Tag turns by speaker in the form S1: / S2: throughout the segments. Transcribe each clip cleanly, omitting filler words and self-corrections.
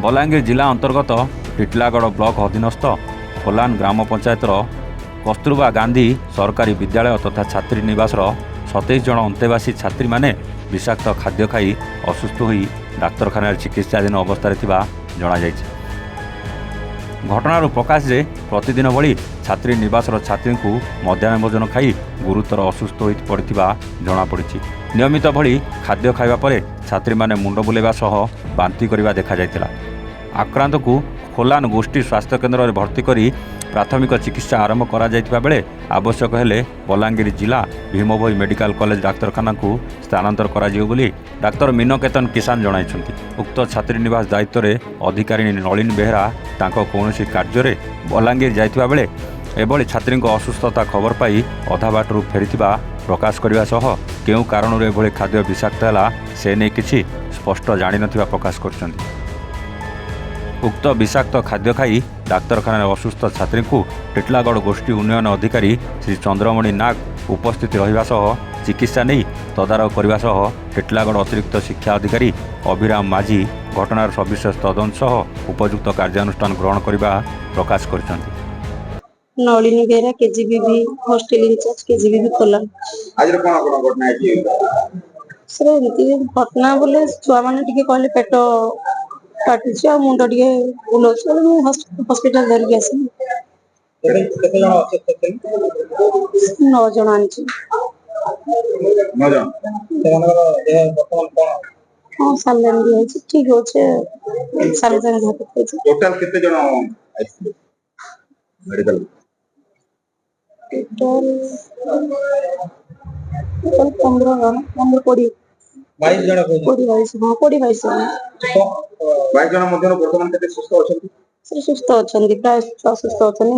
S1: बलांगीर जिला अंतर्गत टिटलागढ़ ब्लॉक अधीनस्थ खोलान ग्राम पंचायतर कस्तूरबा गांधी सरकारी विद्यालय तथा छात्री निवास 27 जन अंतेवासी छात्री माने विषाक्त खाद्य खाई असुस्थ होई डाक्तरखाना चिकित्साधीन अवस्था जणाई। घटनार प्रकाश जे प्रतिदिन भली छात्री निवास छात्री को मध्याह्न भोजन खाई गुरुतर असुस्थ हो पड़ता जमापड़ी। नियमित भली खाद्य खाइबा परे छात्री माने मुंड बुलेवा सह बांती करवा देखा जायतिला। आक्रांत को खोलान गोष्ठी स्वास्थ्य केन्द्र में भर्ती करी प्राथमिक चिकित्सा आरंभ करा जायतिबा बेले आवश्यक हेले बलांगीर जिला भीमभोई मेडिकल कॉलेज डाक्तरखाना को स्थानांतर करा जियो बोली डाक्तर मीनकेतन किसान जणाइछन्ति। उक्त छात्री निवास दायित्व में अधिकारी नलिन बेहरा तांको कौनसी कार्य बलांगीर जायतिबा बेले एभली छात्री असुस्थता खबर पाई अधा बाटरू फेरिथिबा प्रकाश करने सह केउ कारणरू एभली खाद्य विषाक्त है से नहीं किछि स्पष्ट जानि नथिबा प्रकाश करछन्ति। उक्त विषाक्त खाद्य खाई डाक्तरखाना असुस्थ छात्री को टिटलागढ़ गोष्ठी उन्नयन अधिकारी श्री चंद्रमणि नाग उपस्थित रहिबा सह चिकित्सा नहीं तदारख करने सह टिटलागढ़ अतिरिक्त शिक्षा अधिकारी अभिराम माझी घटनार सविशेष तदंत सह उपयुक्त कार्यानुष्ठान ग्रहण करने प्रकाश करछन्ति।
S2: नलिनी बेहरा केजीबीबी हॉस्टल इंचार्ज केजीबीबी खोला।
S3: आज कोन घटना है
S2: सर एमती घटना बोले छुआ माने टिके कहले पेट काटुछ आ मुंड टिके बुलाउछ हॉस्पिटल धरके आसी
S3: केते जण अछत
S2: 9 जण आनछि
S3: 9 जण सेमानकर देह वर्तमान कोन
S2: हां सामने भी है ठीक होছে सारे जन हाथ पे
S3: टोटल केते जण आइछि मेडिकल
S2: टोटल 15 जन 20
S3: 22 जण को
S2: 22 हां 22 जन
S3: 22 जण मध्ये वर्तमान केते सुस्थ अछंती
S2: सर सुस्थ अछंती प्राय सुस्थ अछंती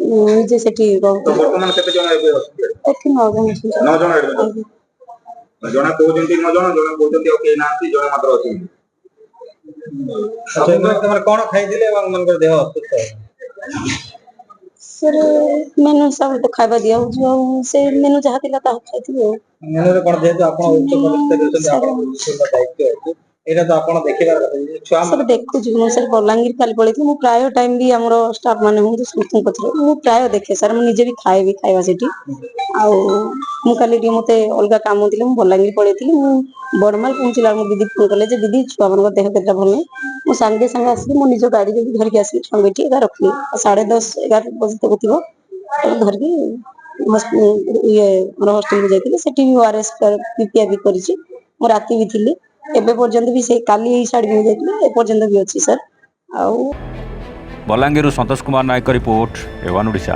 S2: मु निजे सेठी
S3: तो वर्तमान केते जण एबे अछंती
S2: 9 जन
S3: 9 जण एबे जण कहउचंती 9 जण जण कहउचंती ओके नांती जण मात्र अछंती। अच्छा तमर कोन खाइदिले एवं मनकर देह असुस्थ
S2: सर मेनू सब तो खाइबा दिया जो से मेनू जहा दिला ता खाइथि
S3: मेनू रे कोन देतो आपण उच्च पदस्थ होते आपण सुंदर दायित्व है एटा तो आपण देखिबार कथा छुआ
S2: सब देखु जी सर बलांगीर काली पळैथि मु प्राय टाइम भी हमरो स्टाफ माने हूं समस्त पत्र मु प्राय देखे सर मु निजे भी खाए भी खाइबा सेठी आ मु काली डी मते अलगा काम दिले मु बलांगीर पळैथि मु बडमाल पहुंचला मु दीदी फोन कले जे दीदी छुआ मन देह केतना भल नै मु संगे संगे आसी मु निजो गाड़ी में घर के आसी छुआ बेटी एगा रखली 10:30 11 बजे तक थिबो घर के ये हॉस्टल में जाइतिले सेठी भी ओआरएस कर पीपीआ भी करिछि मु राती भी थिली एबे पर्यंत भी से काली एई साइड में जाइतिले ए पर्यंत भी अछि सर। आ
S1: बलांगीर संतोष कुमार नायक रिपोर्ट एवन ओडिशा।